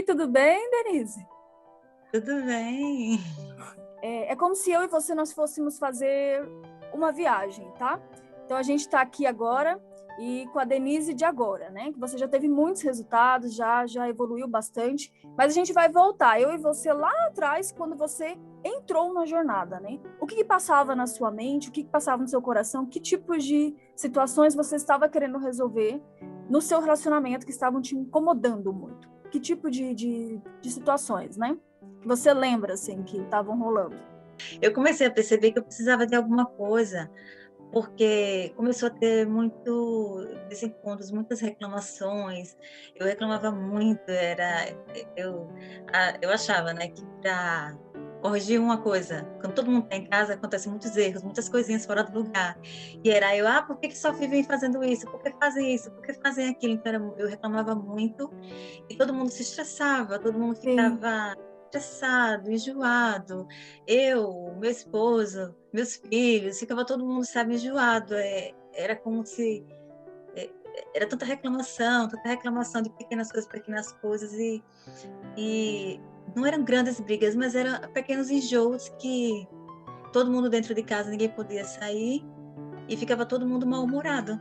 tudo bem, Denise? Tudo bem. É como se eu e você nós fôssemos fazer uma viagem, tá? Então a gente está aqui agora e com a Denise de agora, né? Que você já teve muitos resultados, já evoluiu bastante, mas a gente vai voltar, eu e você lá atrás, quando você entrou na jornada, né? O que passava na sua mente, o que passava no seu coração, que tipos de situações você estava querendo resolver no seu relacionamento que estavam te incomodando muito? Que tipo de situações, né? Que você lembra, assim, que estavam rolando? Eu comecei a perceber que eu precisava de alguma coisa, porque começou a ter muito desencontros, muitas reclamações. Eu reclamava muito, eu, eu achava, né, que para corrigir uma coisa, quando todo mundo está em casa, acontecem muitos erros, muitas coisinhas fora do lugar. E era eu, por que só vivem fazendo isso? Por que fazem isso? Por que fazem aquilo? Então eu reclamava muito e todo mundo se estressava, todo mundo Sim, ficava estressado, enjoado. Eu, meu esposo, meus filhos, ficava todo mundo, sabe, enjoado. Era como se é, era tanta reclamação de pequenas coisas e não eram grandes brigas, mas eram pequenos enjoos que todo mundo dentro de casa, ninguém podia sair e ficava todo mundo mal-humorado.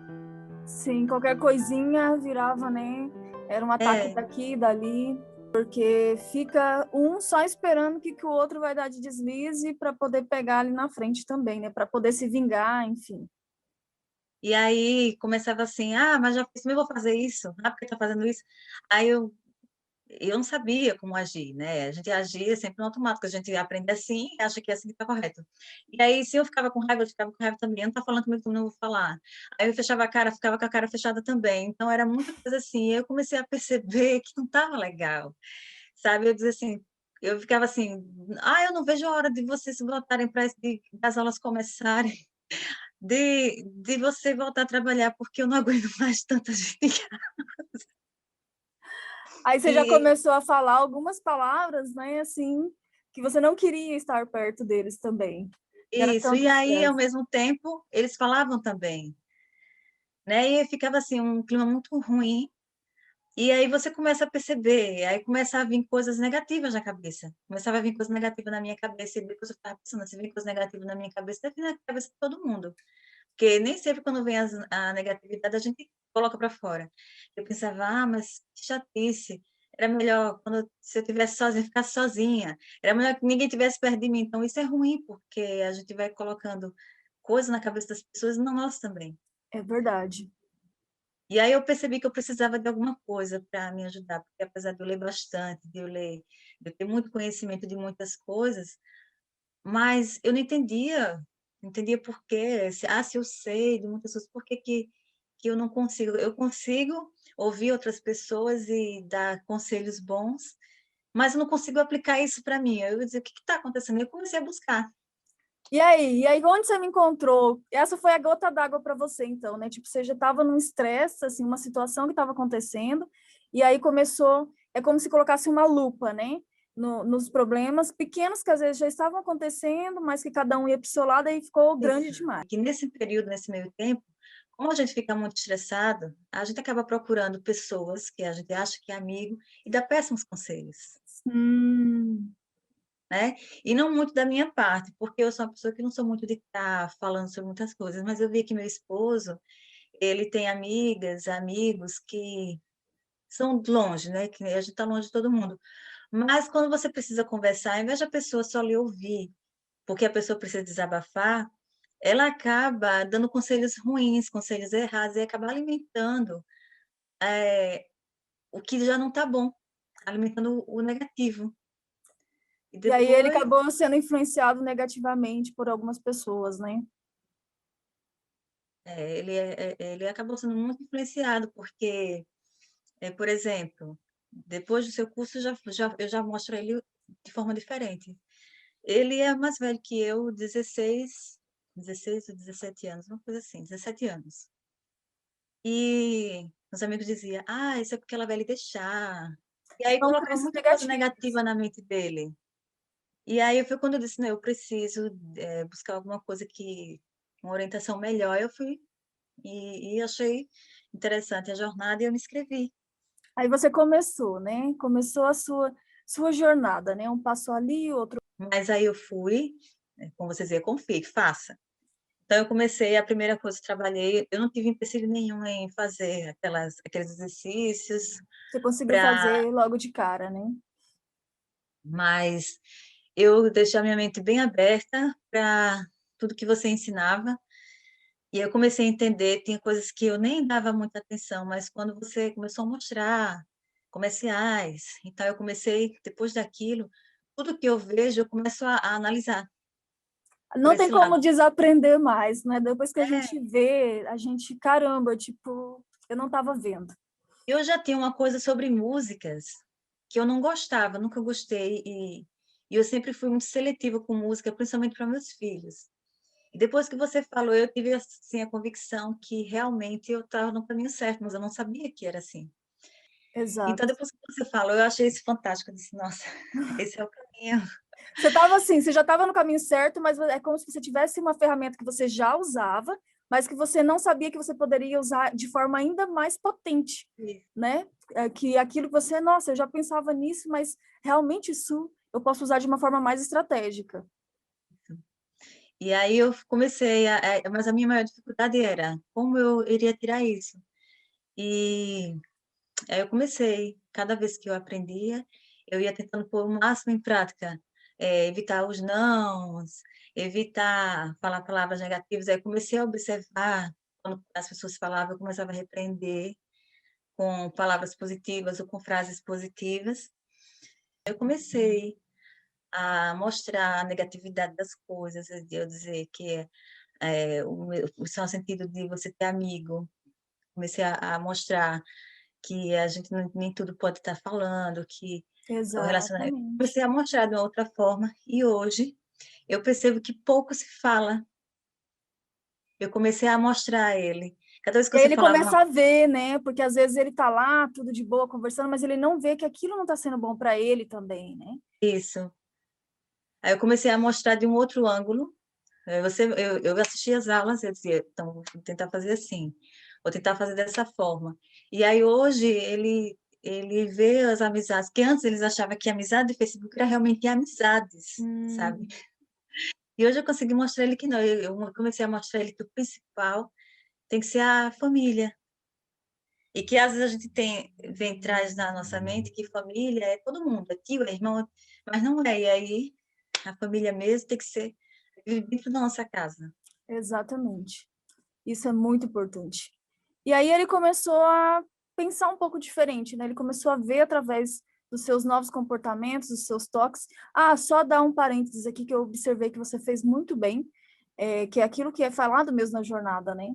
sim, qualquer coisinha virava, né? Era um ataque É, daqui, dali, porque fica um só esperando que o outro vai dar de deslize para poder pegar ali na frente também, né? Para poder se vingar, enfim. e aí começava assim, mas já fiz, mas eu vou fazer isso, porque tá fazendo isso. Aí eu não sabia como agir, né? A gente agia sempre no automático, a gente aprende assim e acha que é assim que está correto. E aí, se eu ficava com raiva, eu ficava com raiva também. Eu não tá falando comigo, também não vou falar. Aí eu fechava a cara, ficava com a cara fechada também. Então, era muita coisa assim. E eu comecei a perceber que não estava legal, sabe? Eu dizia assim, eu ficava assim, eu não vejo a hora de vocês voltarem para das aulas começarem, de você voltar a trabalhar, porque eu não aguento mais tanta gente. Aí você já E começou a falar algumas palavras, né? Assim, que você não queria estar perto deles também. Era isso, tanto e aí, ao estresse. mesmo tempo, eles falavam também, né? E ficava assim, um clima muito ruim. E aí você começa a perceber, aí começa a vir coisas negativas na cabeça. Começava a vir coisas negativas na minha cabeça, e depois eu estava pensando, se vem coisas negativas na minha cabeça, deve vir na cabeça de todo mundo. Porque nem sempre quando vem a negatividade a gente coloca para fora. Eu pensava, mas que chatice. Era melhor se eu estivesse sozinha, ficar sozinha. Era melhor que ninguém tivesse perto de mim. Então isso é ruim, porque a gente vai colocando coisas na cabeça das pessoas e na nossa também. É verdade. E aí eu percebi que eu precisava de alguma coisa para me ajudar, porque apesar de eu ler bastante, de eu ter muito conhecimento de muitas coisas, mas eu não entendia por quê. Se eu sei de muitas coisas, por que que eu não consigo? Eu consigo ouvir outras pessoas e dar conselhos bons, mas eu não consigo aplicar isso para mim. Eu dizia, o que está acontecendo? Eu comecei a buscar. E aí, onde você me encontrou? Essa foi a gota d'água para você, então, né? Tipo, você já estava num estresse, assim, uma situação que estava acontecendo, e aí começou, é como se colocasse uma lupa, né? Nos problemas pequenos que às vezes já estavam acontecendo, mas que cada um ia para o seu lado e ficou grande Isso. demais. E que nesse período, nesse meio tempo, como a gente fica muito estressado, a gente acaba procurando pessoas que a gente acha que é amigo e dá péssimos conselhos, Hum, né? E não muito da minha parte, porque eu sou uma pessoa que não sou muito de estar falando sobre muitas coisas, mas eu vi que meu esposo, ele tem amigas, amigos que são longe, né? Que a gente está longe de todo mundo. Mas quando você precisa conversar, ao invés da pessoa só lhe ouvir, porque a pessoa precisa desabafar, ela acaba dando conselhos ruins, conselhos errados, e acaba alimentando o que já não está bom, alimentando o negativo. E e aí ele depois, acabou sendo influenciado negativamente por algumas pessoas, né? ele acabou sendo muito influenciado, porque, por exemplo, depois do seu curso, eu já mostro ele de forma diferente. Ele é mais velho que eu, 16 ou 17 anos, uma coisa assim, 17 anos. E os amigos diziam, isso é porque ela vai lhe deixar. E aí São colocava crenças muita coisa negativas. negativa na mente dele. E aí foi quando eu disse, não, eu preciso buscar alguma coisa uma orientação melhor. Eu fui e achei interessante a jornada e eu me inscrevi. Aí você começou, né? Começou a sua jornada, né? Um passo ali, outro. Mas aí eu fui, como você dizia, confie, faça. Então, eu comecei, a primeira coisa que trabalhei, eu não tive empecilho nenhum em fazer aqueles exercícios, Você conseguiu pra, fazer logo de cara, né? mas eu deixei a minha mente bem aberta para tudo que você ensinava, e eu comecei a entender, tinha coisas que eu nem dava muita atenção, mas quando você começou a mostrar comerciais, então eu comecei, depois daquilo, tudo que eu vejo, eu começo a analisar por Não tem esse como lado. desaprender mais, né? Depois que a É, gente vê, a gente, caramba, tipo, eu não estava vendo. eu já tinha uma coisa sobre músicas que eu não gostava, nunca gostei, e eu sempre fui muito seletiva com música, principalmente para meus filhos. E depois que você falou, eu tive assim, a convicção que realmente eu estava no caminho certo, mas eu não sabia que era assim. Então, Exato. depois que você falou, eu achei isso fantástico. Eu disse, nossa, esse é o caminho. Você estava assim, você já estava no caminho certo, mas é como se você tivesse uma ferramenta que você já usava, mas que você não sabia que você poderia usar de forma ainda mais potente, né? Que aquilo que você, nossa, eu já pensava nisso, mas realmente isso eu posso usar de uma forma mais estratégica. E aí eu comecei, mas a minha maior dificuldade era como eu iria tirar isso. E aí eu comecei, cada vez que eu aprendia, eu ia tentando pôr o máximo em prática, evitar os nãos, evitar falar palavras negativas. Aí eu comecei a observar, quando as pessoas falavam, eu começava a repreender com palavras positivas ou com frases positivas. Eu comecei a mostrar a negatividade das coisas, de eu dizer que o só sentido de você ter amigo. Comecei a mostrar que a gente nem tudo pode estar falando, que o relacionamento. Exatamente. Comecei a mostrar de uma outra forma, e hoje eu percebo que pouco se fala. Eu comecei a mostrar a ele. Cada vez E que aí você ele falava começa a ver, né? Porque às vezes ele tá lá, tudo de boa, conversando, mas ele não vê que aquilo não está sendo bom para ele também, né? isso, aí eu comecei a mostrar de um outro ângulo. Eu assisti as aulas, eu dizia, então vou tentar fazer assim, vou tentar fazer dessa forma. E aí hoje ele vê as amizades, que antes eles achavam que amizade do Facebook era realmente amizades, sabe? Hum, E hoje eu consegui mostrar ele que não. Eu comecei a mostrar ele que o principal tem que ser a família. E que às vezes a gente vem traz na nossa mente que família é todo mundo, é tio, é irmão, mas não é. E aí a família mesmo tem que ser dentro da nossa casa. exatamente. Isso é muito importante. E aí ele começou a pensar um pouco diferente, né? Ele começou a ver através dos seus novos comportamentos, dos seus toques. Ah, só dar um parênteses aqui que eu observei que você fez muito bem, que é aquilo que é falado mesmo na jornada, né?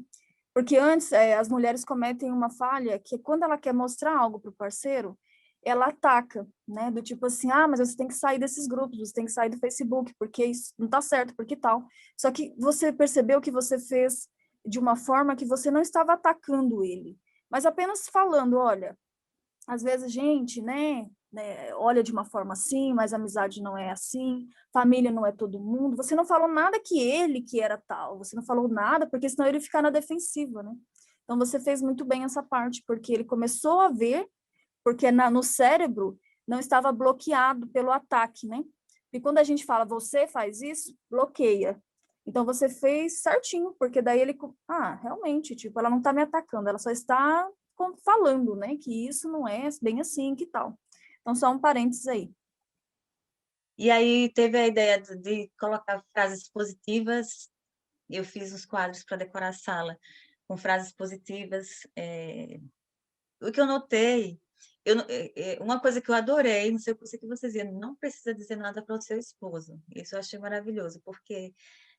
Porque antes as mulheres cometem uma falha que é quando ela quer mostrar algo para o parceiro, ela ataca, né? Do tipo assim, ah, mas você tem que sair desses grupos, você tem que sair do Facebook, porque isso não tá certo, porque tal. Só que você percebeu que você fez de uma forma que você não estava atacando ele, mas apenas falando, olha, às vezes a gente, né, olha de uma forma assim, mas amizade não é assim, família não é todo mundo. Você não falou nada que ele que era tal, você não falou nada, porque senão ele ficar na defensiva, né? Então você fez muito bem essa parte, porque ele começou a ver, porque no cérebro não estava bloqueado pelo ataque, né? E quando a gente fala, você faz isso, bloqueia. Então você fez certinho, porque daí ele, realmente, tipo, ela não está me atacando, ela só está falando, né, que isso não é bem assim, que tal. Então só um parênteses aí. E aí teve a ideia de colocar frases positivas. Eu fiz os quadros para decorar a sala com frases positivas. O que eu notei, uma coisa que eu adorei, não sei o que vocês diziam, não precisa dizer nada para o seu esposo. Isso eu achei maravilhoso, porque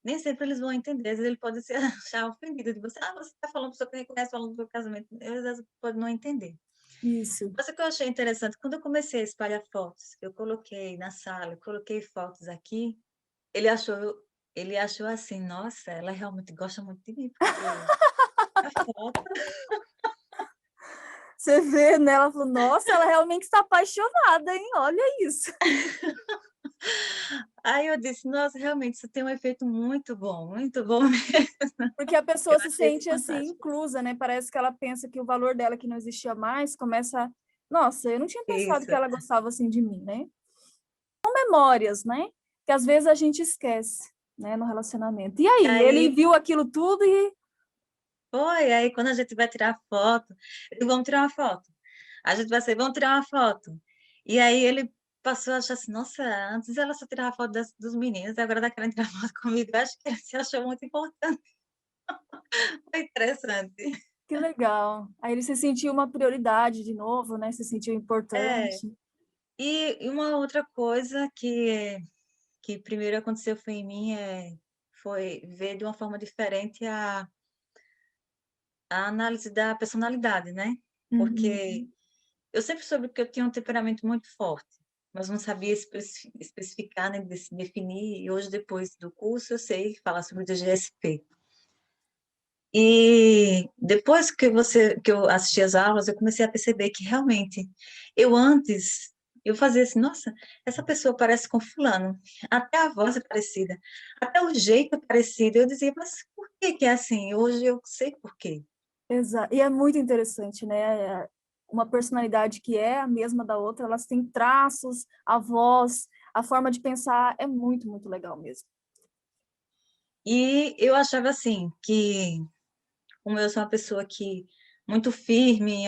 nem sempre eles vão entender. Às vezes ele pode se achar ofendido de você. Ah, você está falando para pessoa que nem conhece, falando do seu casamento. Às vezes pode não entender. Isso. Mas o que eu achei interessante, quando eu comecei a espalhar fotos, eu coloquei na sala, eu coloquei fotos aqui, ele achou, ele achou assim, nossa, ela realmente gosta muito de mim, porque a foto. Você vê, né? Ela falou, nossa, ela realmente está apaixonada, hein? Olha isso. Aí eu disse, nossa, realmente isso tem um efeito muito bom mesmo. Porque a Eu pessoa se achei isso sente assim, fantástico. inclusa, né? Parece que ela pensa que o valor dela que não existia mais começa Nossa, eu não tinha pensado que Isso. ela gostava assim de mim, né? São memórias, né? Que às vezes a gente esquece, né, no relacionamento. E E aí, ele aí, viu aquilo tudo e aí quando a gente vai tirar foto, eu digo, vamos tirar uma foto. A gente vai ser, vamos tirar uma foto. E aí ele passou a achar assim, nossa, antes ela só tirava foto dos meninos, agora está querendo tirar foto comigo. Eu acho que ele se achou muito importante. Foi interessante. que legal. Aí ele se sentiu uma prioridade de novo, né? Se sentiu É. importante. E uma outra coisa que primeiro aconteceu foi em mim foi ver de uma forma diferente a análise da personalidade, né? Porque Uhum. eu sempre soube que eu tinha um temperamento muito forte, mas não sabia especificar, nem definir, e hoje, depois do curso, eu sei falar sobre o DGSP. E depois que eu assisti às aulas, eu comecei a perceber que realmente eu antes eu fazia assim, nossa, essa pessoa parece com fulano, até a voz é parecida, até o jeito é parecido. Eu dizia, mas por que que é assim? Hoje eu sei por quê. Exato. E é muito interessante, né? Uma personalidade que é a mesma da outra, elas têm traços, a voz, a forma de pensar, é muito, muito legal mesmo. E eu achava assim que como eu sou uma pessoa que muito firme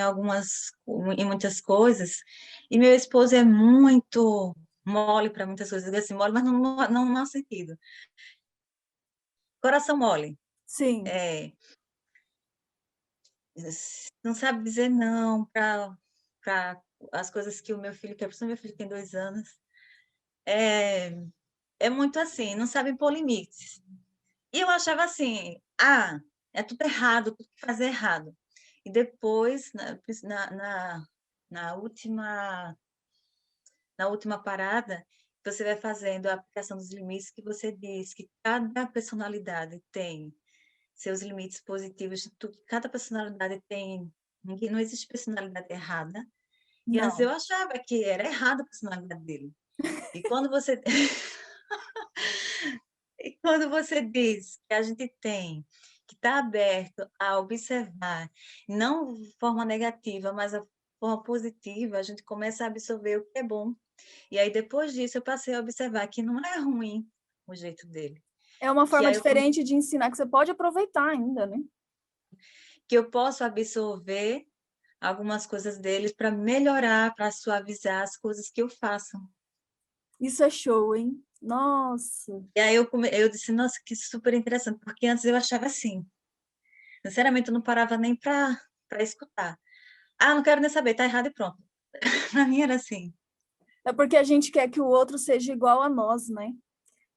em muitas coisas, e meu esposo é muito mole para muitas coisas, eu digo assim, mole, mas não no mau sentido. Coração mole. Sim, É, não sabe dizer não para as coisas que o meu filho quer, porque meu filho tem 2 anos. É, é muito assim, não sabe impor limites. E eu achava assim, é tudo errado, tudo que fazer errado. E depois, na última, na última parada, você vai fazendo a aplicação dos limites que você diz que cada personalidade tem seus limites positivos, cada personalidade tem, não existe personalidade errada. E antes não. eu achava que era errada a personalidade dele. E quando você E quando você diz que a gente tem que estar aberto a observar, não de forma negativa, mas a forma positiva, a gente começa a absorver o que é bom. E aí, depois disso, eu passei a observar que não é ruim o jeito dele. É uma Que forma aí eu, diferente de ensinar que você pode aproveitar ainda, né? que eu posso absorver algumas coisas deles para melhorar, para suavizar as coisas que eu faço. Isso é show, hein? Nossa. E aí eu disse, nossa, que super interessante, porque antes eu achava assim. Sinceramente, eu não parava nem para escutar. Não quero nem saber, tá errado e pronto. Para mim era assim. É porque a gente quer que o outro seja igual a nós, né?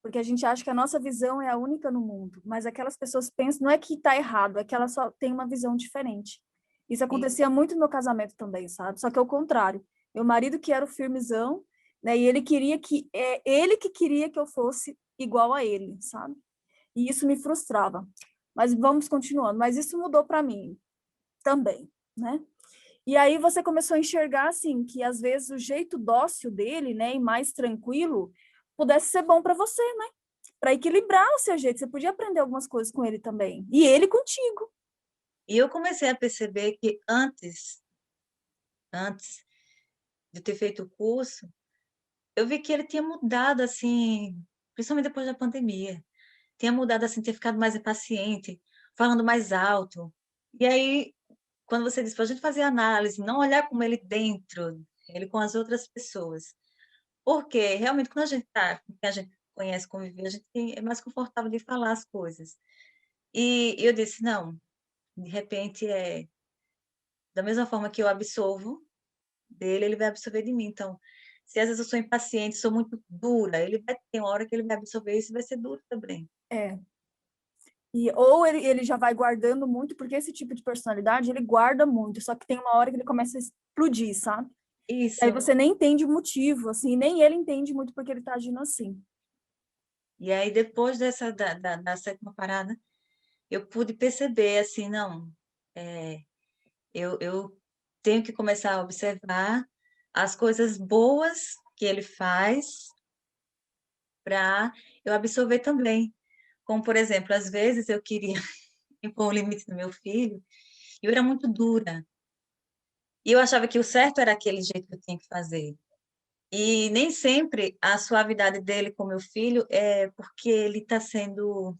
Porque a gente acha que a nossa visão é a única no mundo, mas aquelas pessoas pensam, não é que está errado, é que ela só tem uma visão diferente. Isso E, acontecia muito no meu casamento também, sabe? Só que é o contrário. Meu marido que era o firmezão, né? E ele queria que ele que queria que eu fosse igual a ele, sabe? E isso me frustrava. Mas vamos continuando. Mas isso mudou para mim também, né? E aí você começou a enxergar assim que às vezes o jeito dócil dele, né, e mais tranquilo, pudesse ser bom para você, né? Para equilibrar o seu jeito. Você podia aprender algumas coisas com ele também. E ele contigo. e eu comecei a perceber que antes de ter feito o curso, eu vi que ele tinha mudado, assim, principalmente depois da pandemia. Tinha mudado, assim, tinha ficado mais impaciente, falando mais alto. E aí, quando você diz para a gente fazer análise, não olhar como ele dentro, ele com as outras pessoas. Porque, realmente, quando a gente está com quem a gente conhece, convive, a gente é mais confortável de falar as coisas. E eu disse, não, de repente, da mesma forma que eu absorvo dele, ele vai absorver de mim. Então, se às vezes eu sou impaciente, sou muito dura, ele vai ter uma hora que ele vai absorver isso e vai ser duro também. É. E, ou ele já vai guardando muito, porque esse tipo de personalidade, ele guarda muito, só que tem uma hora que ele começa a explodir, sabe? Aí Isso. você nem entende o motivo, assim, nem ele entende muito porque ele tá agindo assim. E aí, depois da sétima parada, eu pude perceber, assim, não, é, eu tenho que começar a observar as coisas boas que ele faz para eu absorver também. Como, por exemplo, às vezes eu queria impor um limite no meu filho, e eu era muito dura. E eu achava que o certo era aquele jeito que eu tinha que fazer. E nem sempre a suavidade dele com meu filho é porque ele está sendo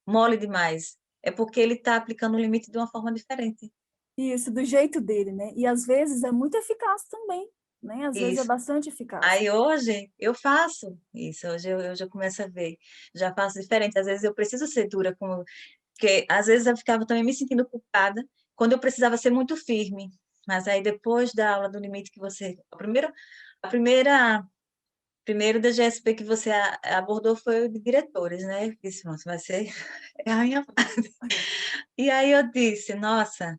mole demais. É porque ele está aplicando o limite de uma forma diferente. Isso, do jeito dele, né? E às vezes é muito eficaz também, né? Às vezes é Isso. bastante eficaz. Aí hoje eu faço isso, hoje eu já começo a ver, já faço diferente. Às vezes eu preciso ser dura, porque às vezes eu ficava também me sentindo culpada quando eu precisava ser muito firme. Mas aí depois da aula do limite que você, a primeira primeiro DGSP que você abordou foi o de diretores, né? Eu disse, nossa, vai ser é a minha parte. E aí eu disse, nossa,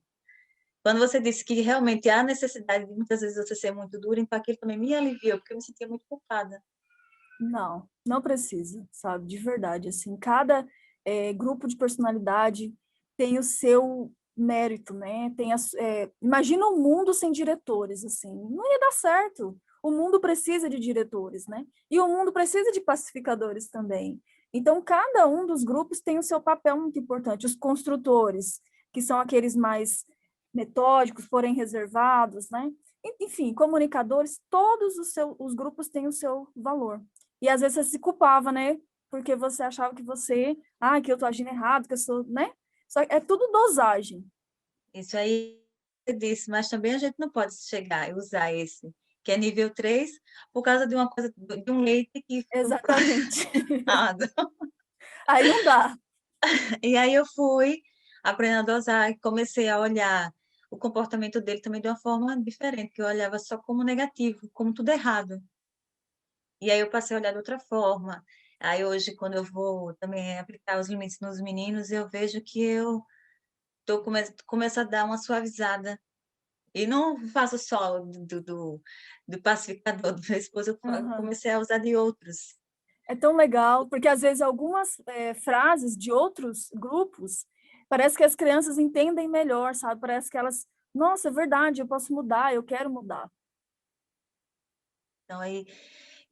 quando você disse que realmente há necessidade de muitas vezes você ser muito dura, então aquilo também me aliviou, porque eu me sentia muito culpada. Não, não precisa, sabe? De verdade, assim, cada grupo de personalidade tem o seu mérito, né? Imagina um mundo sem diretores, assim, não ia dar certo. O mundo precisa de diretores, né? E o mundo precisa de pacificadores também. Então, cada um dos grupos tem o seu papel muito importante. Os construtores, que são aqueles mais metódicos, porém reservados, né? Enfim, comunicadores, todos os grupos têm o seu valor. E às vezes você se culpava, né? Porque você achava que eu tô agindo errado, que eu sou, né? Só que é tudo dosagem. Isso aí você disse, mas também a gente não pode chegar e usar esse, que é nível 3 por causa de uma coisa, de um leite que foi Exatamente. errado. Aí não dá. E aí eu fui aprendendo a dosar e comecei a olhar o comportamento dele também de uma forma diferente, que eu olhava só como negativo, como tudo errado. E aí eu passei a olhar de outra forma. Aí hoje, quando eu vou também aplicar os limites nos meninos, eu vejo que eu começo a dar uma suavizada. E não faço só do pacificador do meu esposo, eu Uhum. comecei a usar de outros. É tão legal, porque às vezes algumas frases de outros grupos, parece que as crianças entendem melhor, sabe? Parece que elas, nossa, é verdade, eu posso mudar, eu quero mudar. Então,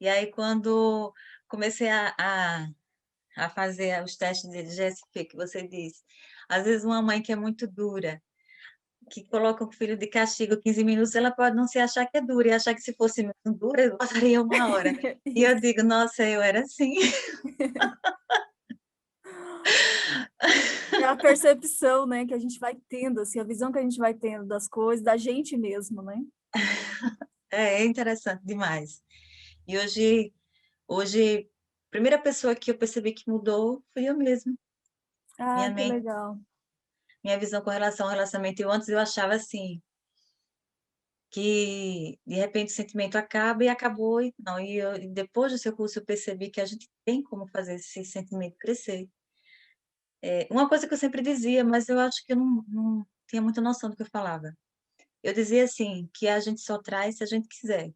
e aí, quando comecei a fazer os testes de GSP, que você disse, às vezes uma mãe que é muito dura, que coloca o filho de castigo 15 minutos, ela pode não se achar que é dura, e achar que se fosse muito dura, eu passaria uma hora. E eu Isso. digo, nossa, eu era assim. É a percepção, né, que a gente vai tendo, assim, a visão que a gente vai tendo das coisas, da gente mesmo, né? É interessante demais. E hoje, a primeira pessoa que eu percebi que mudou fui eu mesma. Ah, Minha que mente, legal. minha visão com relação ao relacionamento. Eu antes eu achava assim, que de repente o sentimento acaba e acabou, e não. E depois do seu curso eu percebi que a gente tem como fazer esse sentimento crescer. É, uma coisa que eu sempre dizia, mas eu acho que eu não tinha muita noção do que eu falava. Eu dizia assim, que a gente só traz se a gente quiser.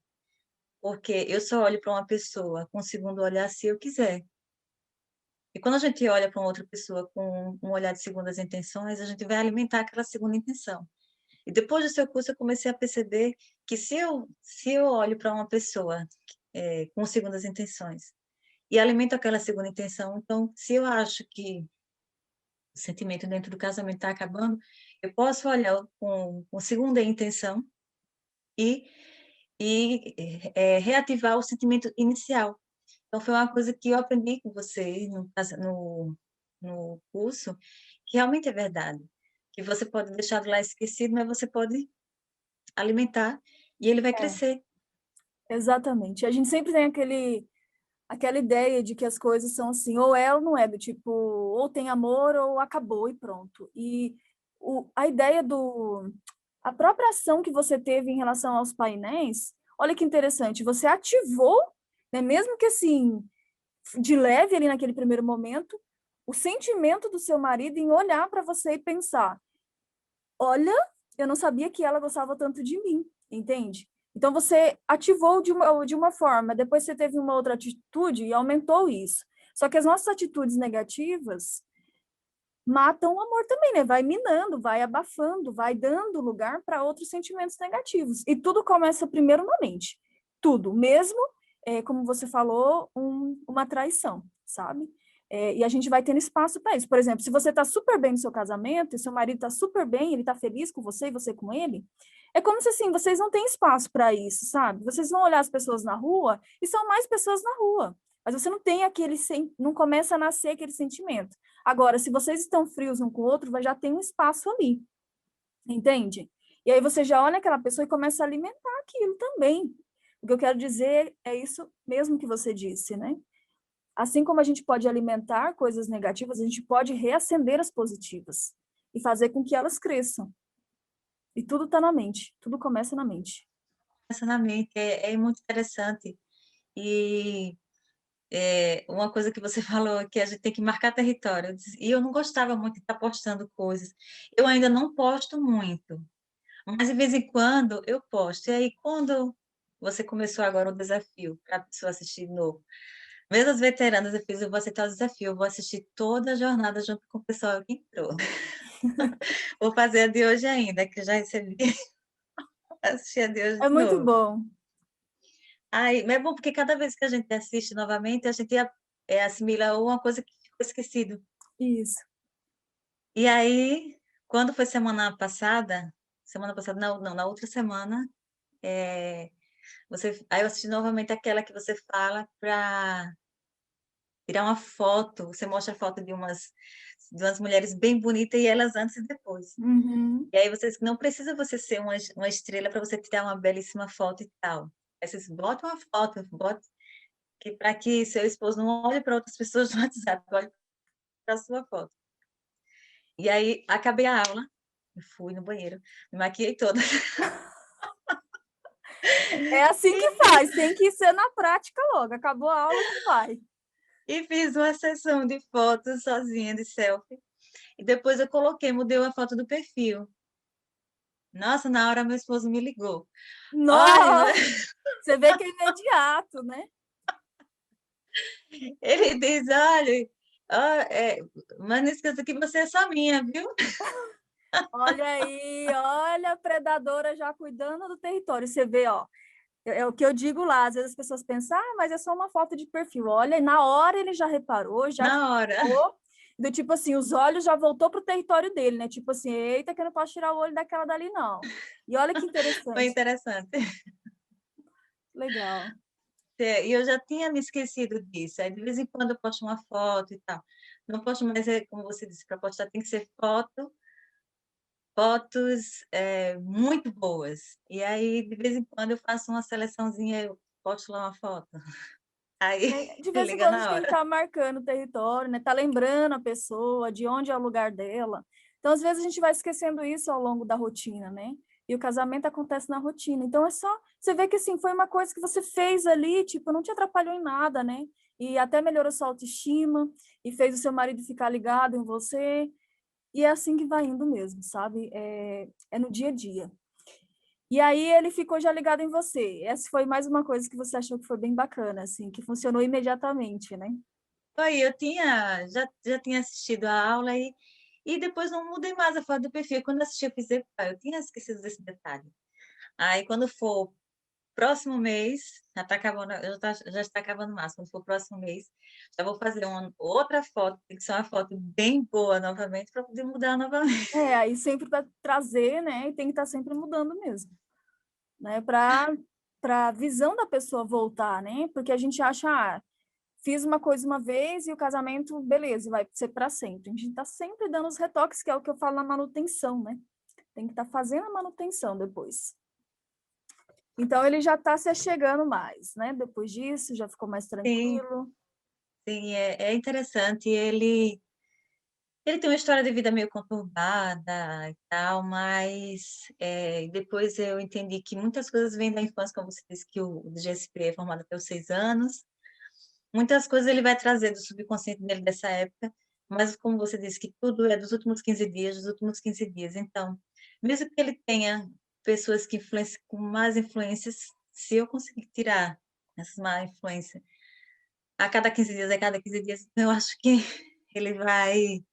Porque eu só olho para uma pessoa com um segundo olhar se eu quiser. E quando a gente olha para uma outra pessoa com um olhar de segundas intenções, a gente vai alimentar aquela segunda intenção. E depois do seu curso, eu comecei a perceber que se eu olho para uma pessoa com segundas intenções e alimento aquela segunda intenção, então, se eu acho que o sentimento dentro do casamento está acabando, eu posso olhar com segunda intenção e, e reativar o sentimento inicial. Então, foi uma coisa que eu aprendi com você no curso, que realmente é verdade. Que você pode deixar de lá esquecido, mas você pode alimentar e ele vai É, crescer. exatamente. A gente sempre tem aquela ideia de que as coisas são assim, ou é ou não é, do tipo, ou tem amor ou acabou e pronto. E a ideia a própria ação que você teve em relação aos painéis, olha que interessante, você ativou, né, mesmo que assim, de leve ali naquele primeiro momento, o sentimento do seu marido em olhar para você e pensar: olha, eu não sabia que ela gostava tanto de mim, entende? Então você ativou de uma forma, depois você teve uma outra atitude e aumentou isso. Só que as nossas atitudes negativas matam o amor também, né? Vai minando, vai abafando, vai dando lugar para outros sentimentos negativos. E tudo começa primeiro na mente. Tudo, mesmo, como você falou, uma traição, sabe? E a gente vai tendo espaço para isso. Por exemplo, se você está super bem no seu casamento, e seu marido está super bem, ele está feliz com você e você com ele, é como se assim, vocês não têm espaço para isso, sabe? Vocês vão olhar as pessoas na rua e são mais pessoas na rua. Mas você não tem não começa a nascer aquele sentimento. Agora, se vocês estão frios um com o outro, já tem um espaço ali, entende? E aí você já olha aquela pessoa e começa a alimentar aquilo também. O que eu quero dizer é isso mesmo que você disse, né? Assim como a gente pode alimentar coisas negativas, a gente pode reacender as positivas e fazer com que elas cresçam. E tudo está na mente, tudo começa na mente. Essa na mente é muito interessante. E uma coisa que você falou é que a gente tem que marcar território. E eu não gostava muito de estar postando coisas. Eu ainda não posto muito, mas de vez em quando eu posto. E aí, quando você começou agora o desafio para a pessoa assistir de novo, mesmo as veteranas, eu vou aceitar o desafio, eu vou assistir toda a jornada junto com o pessoal que entrou. Vou fazer a de hoje ainda, que eu já recebi. Assistir a de hoje É de muito novo. bom. Aí, mas é bom porque cada vez que a gente assiste novamente, a gente assimila uma coisa que ficou esquecido. Isso. E aí, quando foi semana passada, não, na outra semana, aí eu assisti novamente aquela que você fala para tirar uma foto, você mostra a foto de umas mulheres bem bonitas e elas antes e depois. Uhum. E aí vocês não precisa você ser uma estrela para você tirar uma belíssima foto e tal. Aí vocês botam uma foto, para que seu esposo não olhe para outras pessoas no WhatsApp, olhe para a sua foto. E aí acabei a aula, fui no banheiro, me maquiei toda. É assim que faz, tem que ser na prática logo. Acabou a aula, já vai. E fiz uma sessão de fotos sozinha, de selfie. E depois mudei a foto do perfil. Nossa, na hora meu esposo me ligou. Olha, Nossa! Você vê que é imediato, né? ele diz, olha, mas não esqueça que você é só minha, viu? Olha aí, olha a predadora já cuidando do território. Você vê, ó, é o que eu digo lá. Às vezes as pessoas pensam, mas é só uma foto de perfil. Olha, e na hora ele já reparou, já Na hora. ficou, do tipo assim, os olhos já voltou pro território dele, né? Tipo assim, eita, que eu não posso tirar o olho daquela dali, não. E olha que Foi interessante. interessante. Legal. E eu já tinha me esquecido disso. Aí, de vez em quando, eu posto uma foto e tal. Não posto mais, como você disse, para postar tem que ser fotos muito boas. E aí, de vez em quando, eu faço uma seleçãozinha, eu posto lá uma foto. Aí, De me vez em liga quando a gente na tem que hora. estar marcando o território, né? Tá lembrando a pessoa de onde é o lugar dela. Então, às vezes, a gente vai esquecendo isso ao longo da rotina, né? E o casamento acontece na rotina. Então, é só você ver que assim, foi uma coisa que você fez ali, tipo, não te atrapalhou em nada, né? E até melhorou sua autoestima e fez o seu marido ficar ligado em você. E é assim que vai indo mesmo, sabe? É no dia a dia. E aí ele ficou já ligado em você. Essa foi mais uma coisa que você achou que foi bem bacana, assim, que funcionou imediatamente, né? Aí, já tinha assistido a aula e depois não mudei mais a foto do perfil. Quando assisti, eu fiz, "Epa, eu tinha esquecido desse detalhe." Aí, quando for próximo mês, já está acabando mais. Quando for próximo mês, já vou fazer uma outra foto, tem que ser uma foto bem boa novamente, para poder mudar novamente. Aí sempre para trazer, né? E tem que estar sempre mudando mesmo, né? Para a visão da pessoa voltar, né? Porque a gente acha, fiz uma coisa uma vez e o casamento, beleza, vai ser para sempre. A gente está sempre dando os retoques, que é o que eu falo na manutenção, né? Tem que estar fazendo a manutenção depois. Então ele já está se achegando mais, né? Depois disso, já ficou mais Sim, tranquilo. sim, é interessante. Ele tem uma história de vida meio conturbada e tal, mas depois eu entendi que muitas coisas vêm da infância, como você disse, que o GSP é formado até os 6 anos. Muitas coisas ele vai trazer do subconsciente dele dessa época, mas como você disse, que tudo é dos últimos 15 dias, dos últimos 15 dias. Então, mesmo que ele tenha pessoas que influenciam com más influências, se eu conseguir tirar essas má influências a cada 15 dias, eu acho que ele vai E é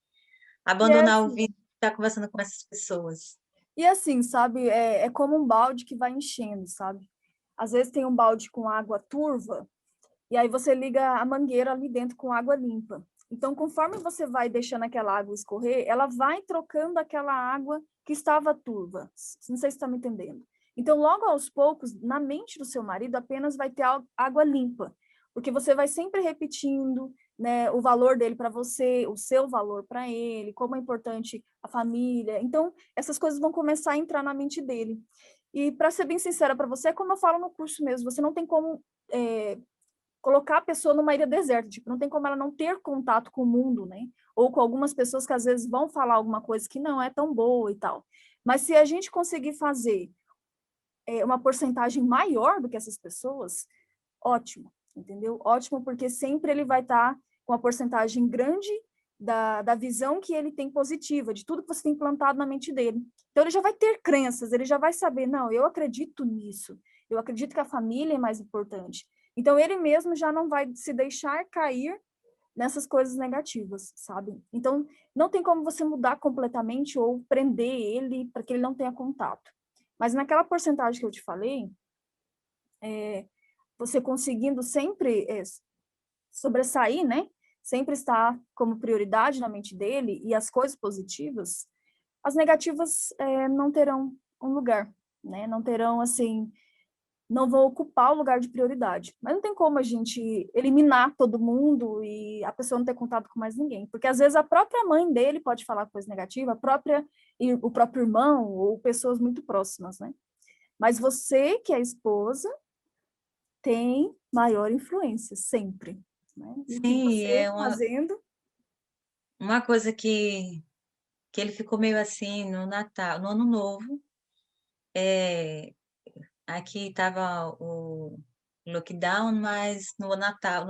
abandonar o assim, vídeo e estar conversando com essas pessoas. sabe, é como um balde que vai enchendo, sabe? Às vezes tem um balde com água turva, e aí você liga a mangueira ali dentro com água limpa. Então, conforme você vai deixando aquela água escorrer, ela vai trocando aquela água que estava turva. Não sei se está me entendendo. Então, logo aos poucos, na mente do seu marido, apenas vai ter água limpa, porque você vai sempre repetindo, né, o valor dele para você, o seu valor para ele, como é importante a família. Então, essas coisas vão começar a entrar na mente dele. E, para ser bem sincera para você, é como eu falo no curso mesmo, você não tem como colocar a pessoa numa ilha deserta, tipo, não tem como ela não ter contato com o mundo, né? Ou com algumas pessoas que às vezes vão falar alguma coisa que não é tão boa e tal. Mas se a gente conseguir fazer uma porcentagem maior do que essas pessoas, ótimo, entendeu? Ótimo, porque sempre ele vai estar com uma porcentagem grande da visão que ele tem positiva, de tudo que você tem implantado na mente dele. Então, ele já vai ter crenças, ele já vai saber, não, eu acredito nisso, eu acredito que a família é mais importante. Então, ele mesmo já não vai se deixar cair nessas coisas negativas, sabe? Então, não tem como você mudar completamente ou prender ele para que ele não tenha contato. Mas naquela porcentagem que eu te falei, você conseguindo sempre sobressair, né? Sempre estar como prioridade na mente dele e as coisas positivas, as negativas não terão um lugar, né? Não terão, assim, não vão ocupar o lugar de prioridade. Mas não tem como a gente eliminar todo mundo e a pessoa não ter contato com mais ninguém. Porque, às vezes, a própria mãe dele pode falar coisa negativa, o próprio irmão ou pessoas muito próximas, né? Mas você, que é a esposa, tem maior influência, sempre. Né? E o que Sim, você é fazendo... uma coisa que ele ficou meio assim no Natal, no Ano Novo, aqui estava o lockdown, mas no Natal,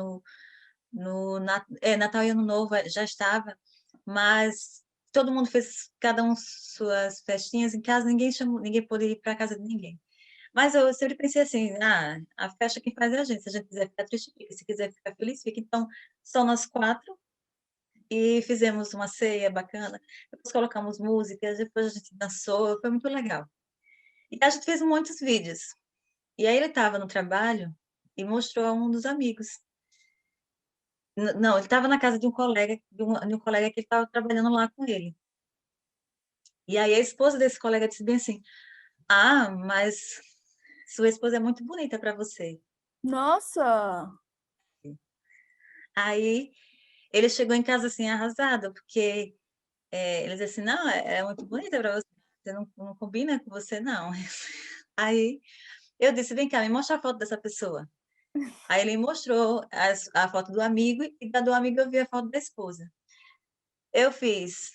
Natal e Ano Novo já estava, mas todo mundo fez cada um suas festinhas em casa, ninguém chamou, ninguém pôde ir para casa de ninguém. Mas eu sempre pensei assim, a festa quem faz é a gente, se a gente quiser ficar triste, fica, se quiser ficar feliz, fica. Então, só nós quatro, e fizemos uma ceia bacana, depois colocamos músicas, depois a gente dançou, foi muito legal. E a gente fez muitos vídeos. E aí ele estava no trabalho e mostrou a um dos amigos. Não, ele estava na casa de um colega, de um colega que estava trabalhando lá com ele. E aí a esposa desse colega disse bem assim, mas sua esposa é muito bonita para você. Nossa! Aí ele chegou em casa assim, arrasado, porque ele disse assim, não, é muito bonita para você, você não combina com você, não. Aí eu disse, vem cá, me mostra a foto dessa pessoa. Aí ele mostrou a foto do amigo, e da do amigo eu vi a foto da esposa. Eu fiz.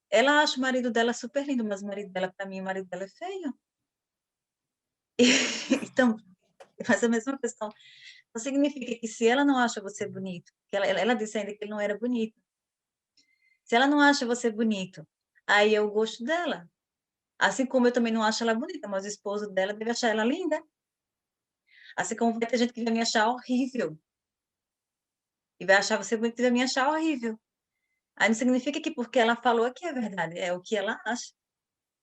Ela acha o marido dela super lindo, mas o marido dela, para mim, o marido dela é feio. Então, faz a mesma questão. Não significa que se ela não acha você bonito, que ela disse ainda que ele não era bonito. Se ela não acha você bonito, aí é o gosto dela. Assim como eu também não acho ela bonita, mas o esposo dela deve achar ela linda. Assim como vai ter gente que vai me achar horrível. E vai achar você bonita e vai me achar horrível. Aí não significa que porque ela falou que é verdade, é o que ela acha.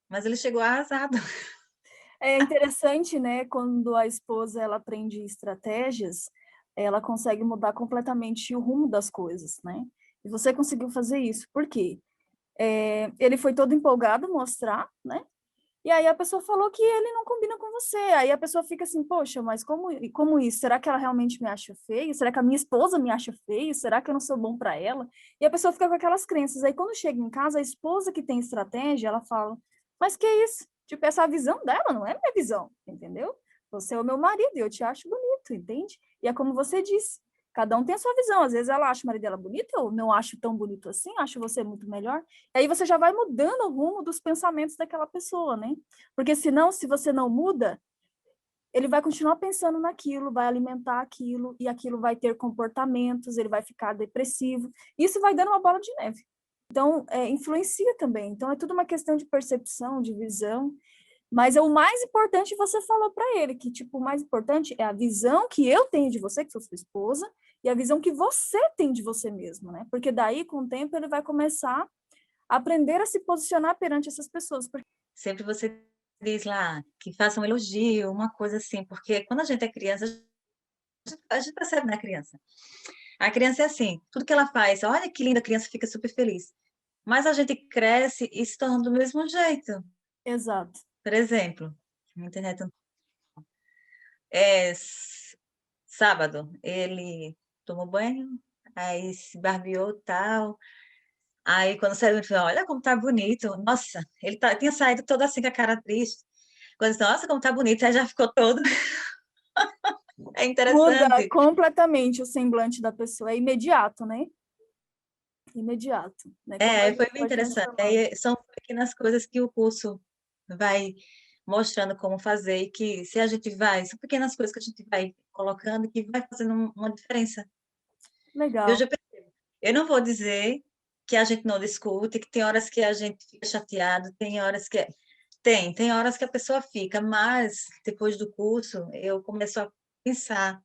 Mas ele chegou arrasado. É interessante, né, quando a esposa ela aprende estratégias, ela consegue mudar completamente o rumo das coisas, né? E você conseguiu fazer isso. Por quê? Ele foi todo empolgado mostrar, né? E aí a pessoa falou que ele não combina com você. Aí a pessoa fica assim, poxa, mas como isso? Será que ela realmente me acha feio? Será que a minha esposa me acha feio? Será que eu não sou bom para ela? E a pessoa fica com aquelas crenças. Aí quando chega em casa, a esposa que tem estratégia, ela fala, mas que isso? Tipo, essa é a visão dela, não é minha visão, entendeu? Você é o meu marido e eu te acho bonito, entende? E é como você disse, cada um tem a sua visão. Às vezes ela acha o marido dela bonito, eu não acho tão bonito assim, acho você muito melhor. Aí você já vai mudando o rumo dos pensamentos daquela pessoa, né? Porque senão, se você não muda, ele vai continuar pensando naquilo, vai alimentar aquilo, e aquilo vai ter comportamentos, ele vai ficar depressivo. Isso vai dando uma bola de neve. Então, influencia também. Então, é tudo uma questão de percepção, de visão. Mas é o mais importante, você falou para ele, que tipo, o mais importante é a visão que eu tenho de você, que sou sua esposa, e a visão que você tem de você mesmo, né? Porque daí, com o tempo, ele vai começar aprender a se posicionar perante essas pessoas. Sempre você diz lá que faça um elogio, uma coisa assim, porque quando a gente é criança, a gente percebe na criança. A criança é assim, tudo que ela faz, olha que linda, a criança fica super feliz. Mas a gente cresce e se torna do mesmo jeito. Exato. Por exemplo, na internet, é, sábado, ele tomou banho, aí se barbeou e tal. Aí, quando saiu, ele falou, olha como tá bonito. Nossa, tinha saído todo assim com a cara triste. Quando disse, nossa, como tá bonito, aí já ficou todo. É Muda interessante. completamente o semblante da pessoa, é imediato, né? Imediato, né? Como a É, foi gente bem vai interessante. transformando. Aí, são pequenas coisas que o curso vai mostrando como fazer e que se a gente vai, são pequenas coisas que a gente vai colocando que vai fazendo uma diferença. Eu Legal. já percebo. Eu não vou dizer que a gente não discute, que tem horas que a gente fica chateado, tem horas que tem horas que a pessoa fica, mas depois do curso eu começo a pensar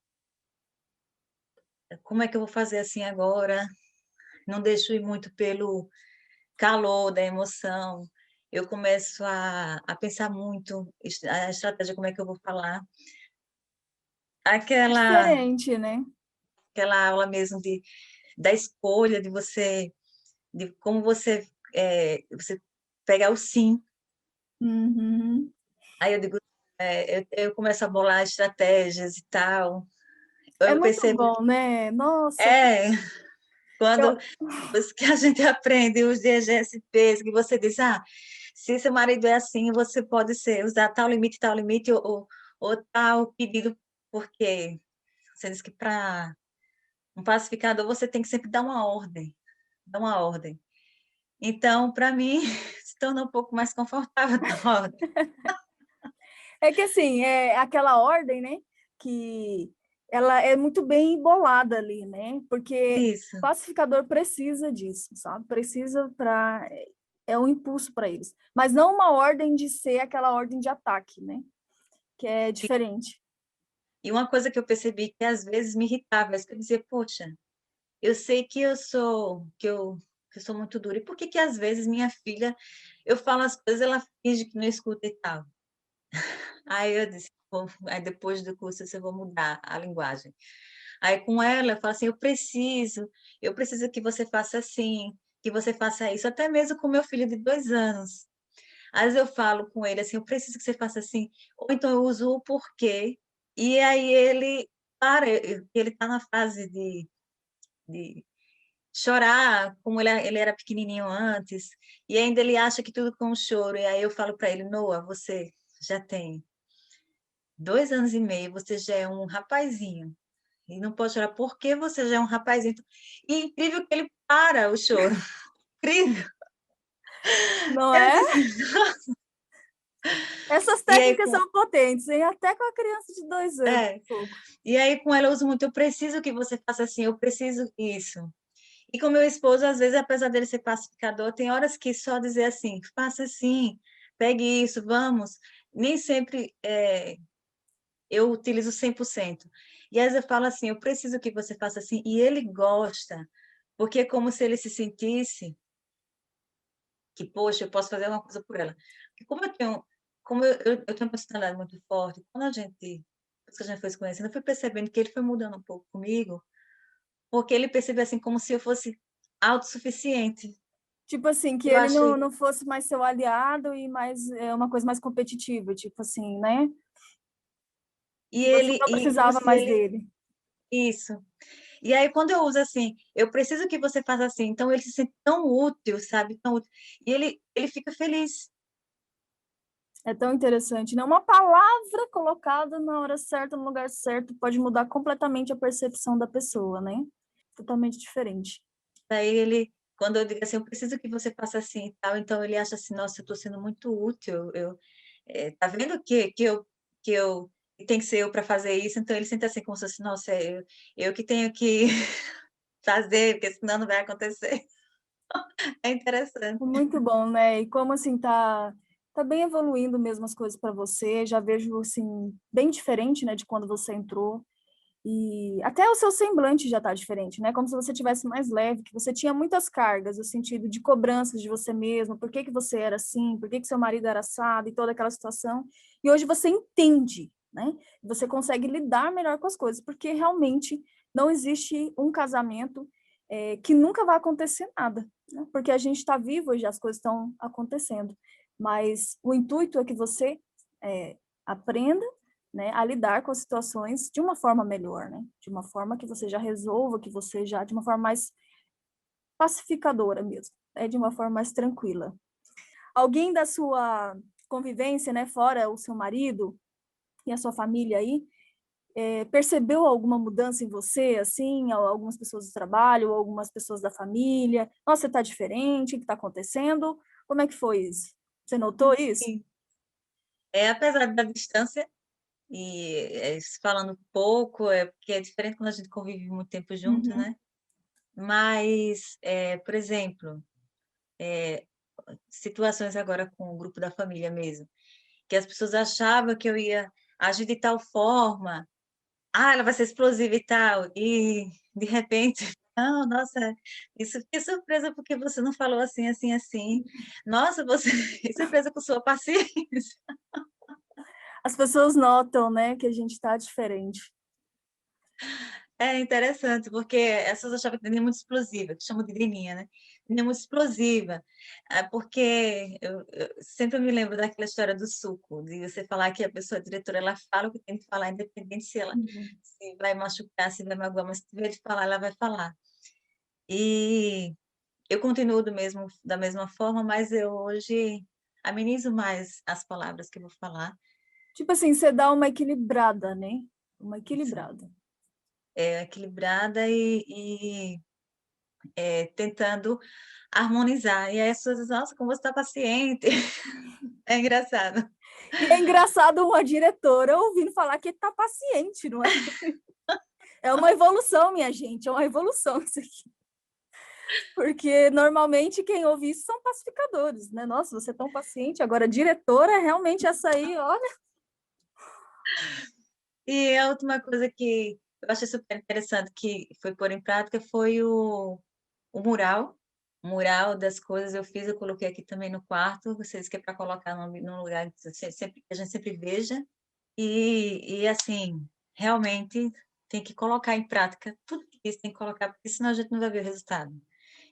como é que eu vou fazer assim agora? Não deixo ir muito pelo calor da emoção. Eu começo a pensar muito a estratégia, como é que eu vou falar. Aquela, Diferente, né? aquela aula mesmo da escolha, de como você pegar o sim. Uhum. Aí eu digo, eu começo a bolar estratégias e tal. É Eu muito percebo bom, né? Nossa, é quando eu, depois que a gente aprende os DGSPs, que você diz, se seu marido é assim, você pode usar tal limite, ou tal pedido, porque você diz que para um pacificador você tem que sempre dar uma ordem. Então, para mim, se torna um pouco mais confortável dar ordem. é que assim, é aquela ordem, né? Que ela é muito bem embolada ali, né? Porque Isso. o pacificador precisa disso, sabe? Precisa para é um impulso para eles, mas não uma ordem de ser aquela ordem de ataque, né? Que é diferente. E uma coisa que eu percebi que às vezes me irritava, é que eu dizia, poxa, eu sei que que eu sou muito dura. E por que que às vezes minha filha, eu falo as coisas, ela finge que não escuta e tal. Aí eu disse, aí depois do curso eu vou mudar a linguagem. Aí com ela eu falo assim, eu preciso que você faça assim, que você faça isso, até mesmo com meu filho de 2 anos. Às vezes eu falo com ele assim, eu preciso que você faça assim, ou então eu uso o porquê, e aí ele para, ele está na fase de chorar, como ele era pequenininho antes, e ainda ele acha que tudo com choro, e aí eu falo para ele, Noah, você já tem 2 anos e meio, você já é um rapazinho, e não pode chorar porque você já é um rapazinho. E é incrível que ele para o choro, incrível. Não Eu é? disse, Essas e aí, técnicas são potentes, hein? Até com a criança de 2 anos. é, e aí com ela eu uso muito, eu preciso que você faça assim, eu preciso isso. E com meu esposo, às vezes, apesar dele ser pacificador, tem horas que só dizer assim, faça assim, pegue isso, vamos. Nem sempre eu utilizo 100%. E às vezes eu falo assim, eu preciso que você faça assim, e ele gosta, porque é como se ele se sentisse que, poxa, eu posso fazer uma coisa por ela. Porque como eu tenho uma personalidade muito forte, quando depois que a gente foi se conhecendo, eu fui percebendo que ele foi mudando um pouco comigo, porque ele percebeu assim, como se eu fosse autossuficiente. Tipo assim, que Eu ele acho não fosse mais seu aliado e mais uma coisa mais competitiva, tipo assim, né? Que você não e como precisava se mais ele dele. isso. E aí quando eu uso assim, eu preciso que você faça assim, então ele se sente tão útil, sabe? Tão útil. E ele fica feliz. É tão interessante, né? Uma palavra colocada na hora certa, no lugar certo, pode mudar completamente a percepção da pessoa, né? Totalmente diferente. Daí ele, quando eu digo assim, eu preciso que você faça assim e tal, então ele acha assim, nossa, eu estou sendo muito útil. Tá vendo que tem que ser eu para fazer isso? Então ele sente assim como se fosse, nossa, eu que tenho que fazer, porque senão não vai acontecer. É interessante. Muito bom, né? E como assim tá bem evoluindo mesmo as coisas para você. Já vejo assim bem diferente, né, de quando você entrou. E até o seu semblante já está diferente, né? Como se você tivesse mais leve, que você tinha muitas cargas, no sentido de cobranças de você mesmo, por que que você era assim, por que que seu marido era assado e toda aquela situação. E hoje você entende, né? Você consegue lidar melhor com as coisas, porque realmente não existe um casamento que nunca vai acontecer nada, né? Porque a gente está vivo e as coisas estão acontecendo. Mas o intuito é que você aprenda, né, a lidar com as situações de uma forma melhor, né? De uma forma que você já resolva, que você já, de uma forma mais pacificadora mesmo, de uma forma mais tranquila. Alguém da sua convivência, né, fora o seu marido e a sua família aí, percebeu alguma mudança em você, assim, algumas pessoas do trabalho, algumas pessoas da família? Nossa, você está diferente, o que está acontecendo? Como é que foi isso? Você notou isso? Sim. Apesar da distância, e falando pouco, porque é diferente quando a gente convive muito tempo junto, Uhum. né? Mas, por exemplo, situações agora com o grupo da família mesmo, que as pessoas achavam que eu ia agir de tal forma, ela vai ser explosiva e tal, e de repente, não, nossa, isso fiquei surpresa porque você não falou assim, assim, assim. Nossa, você fiquei surpresa com sua paciência. As pessoas notam, né, que a gente está diferente. É interessante, porque essas achavam que Dani é muito explosiva, que chamam de Deninha, né? Dani é muito explosiva, porque eu sempre me lembro daquela história do suco, de você falar que a pessoa a diretora, ela fala o que tem que falar, independente se ela Uhum. se vai machucar, se vai magoar, mas se tiver de falar, ela vai falar. E eu continuo da mesma forma, mas eu hoje amenizo mais as palavras que eu vou falar. Tipo assim, você dá uma equilibrada, né? Uma Isso. equilibrada. Equilibrada e tentando harmonizar. E aí as pessoas dizem, nossa, como você está paciente. É engraçado. E é engraçado uma diretora ouvindo falar que está paciente, não é? É uma evolução, minha gente, é uma evolução isso aqui. Porque normalmente quem ouve isso são pacificadores, né? Nossa, você é tão paciente. Agora, diretora, realmente essa aí, olha. E a última coisa que eu achei super interessante que foi pôr em prática foi o mural. O mural das coisas eu fiz, eu coloquei aqui também no quarto, vocês que é para colocar num lugar que a gente sempre veja. E assim, realmente tem que colocar em prática tudo que isso tem que colocar, porque senão a gente não vai ver o resultado.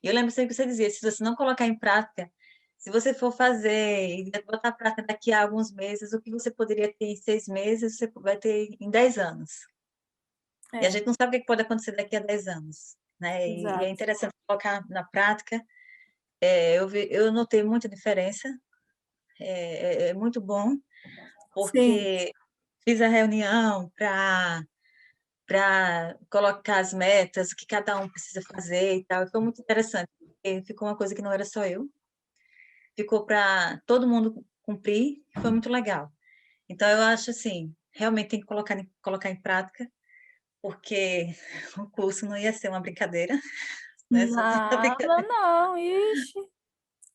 E eu lembro sempre que você dizia, se você não colocar em prática, se você for fazer e botar a prática daqui a alguns meses, o que você poderia ter em 6 meses, você vai ter em 10 anos. E a É, gente não sabe o que pode acontecer daqui a 10 anos, né? E é exato. interessante colocar na prática. Eu notei muita diferença, é muito bom, Sim. porque fiz a reunião para colocar as metas, o que cada um precisa fazer e tal. E foi muito interessante, porque ficou uma coisa que não era só eu, ficou para todo mundo cumprir, foi muito legal. Então, eu acho assim, realmente tem que colocar em prática, porque o curso não ia ser uma brincadeira, né? Só tem a Nada, brincadeira. não, ixi.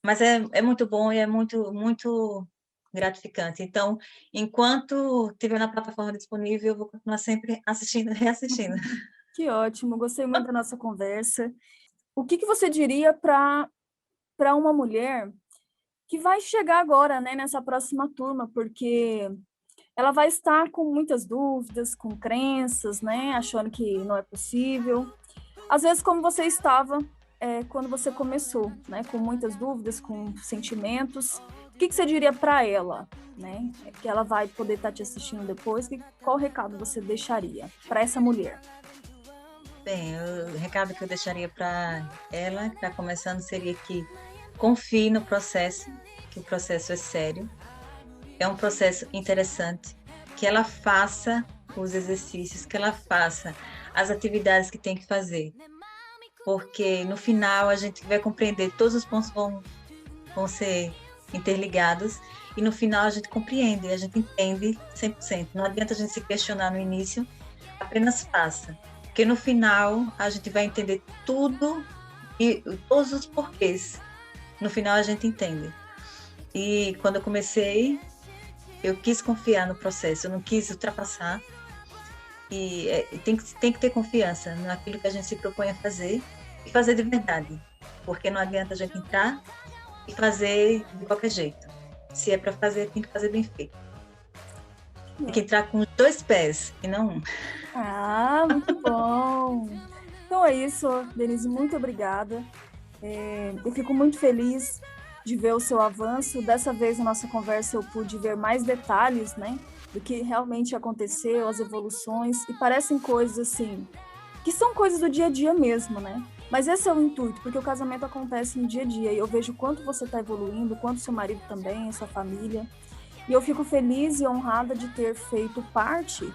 Mas é muito bom e é muito, muito gratificante. Então, enquanto estiver na plataforma disponível, eu vou continuar sempre assistindo e reassistindo. Que ótimo, gostei muito da nossa conversa. O que você diria para uma mulher que vai chegar agora, né, nessa próxima turma, porque ela vai estar com muitas dúvidas, com crenças, né, achando que não é possível. Às vezes, como você estava quando você começou, né, com muitas dúvidas, com sentimentos, o que você diria para ela, né, que ela vai poder estar te assistindo depois? Qual recado você deixaria para essa mulher? Bem, o recado que eu deixaria para ela, que está começando, seria que confie no processo, que o processo é sério, é um processo interessante, que ela faça os exercícios, que ela faça as atividades que tem que fazer, porque no final a gente vai compreender, todos os pontos vão ser interligados, e no final a gente compreende, a gente entende 100%. Não adianta a gente se questionar no início, apenas faça. Porque no final a gente vai entender tudo e todos os porquês. No final a gente entende. E quando eu comecei, eu quis confiar no processo, eu não quis ultrapassar. E tem que ter confiança naquilo que a gente se propõe a fazer e fazer de verdade. Porque não adianta a gente entrar e fazer de qualquer jeito. Se é para fazer, tem que fazer bem feito. Tem que entrar com os 2 pés e não um. Ah, muito bom. Então é isso, Denise, muito obrigada. Eu fico muito feliz de ver o seu avanço. Dessa vez, na nossa conversa, eu pude ver mais detalhes, né, do que realmente aconteceu, as evoluções, e parecem coisas assim, que são coisas do dia a dia mesmo, né? Mas esse é o intuito, porque o casamento acontece no dia a dia, e eu vejo o quanto você está evoluindo, o quanto seu marido também, a sua família, e eu fico feliz e honrada de ter feito parte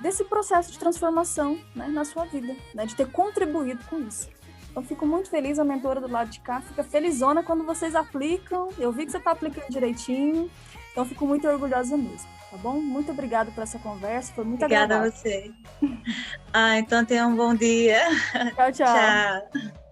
desse processo de transformação, né, na sua vida, né, de ter contribuído com isso. Então, fico muito feliz, a mentora do lado de cá fica felizona quando vocês aplicam. Eu vi que você está aplicando direitinho, então fico muito orgulhosa mesmo, tá bom? Muito obrigada por essa conversa, foi muito Obrigada a agradável. você. Então tenha um bom dia. Tchau, tchau. Tchau.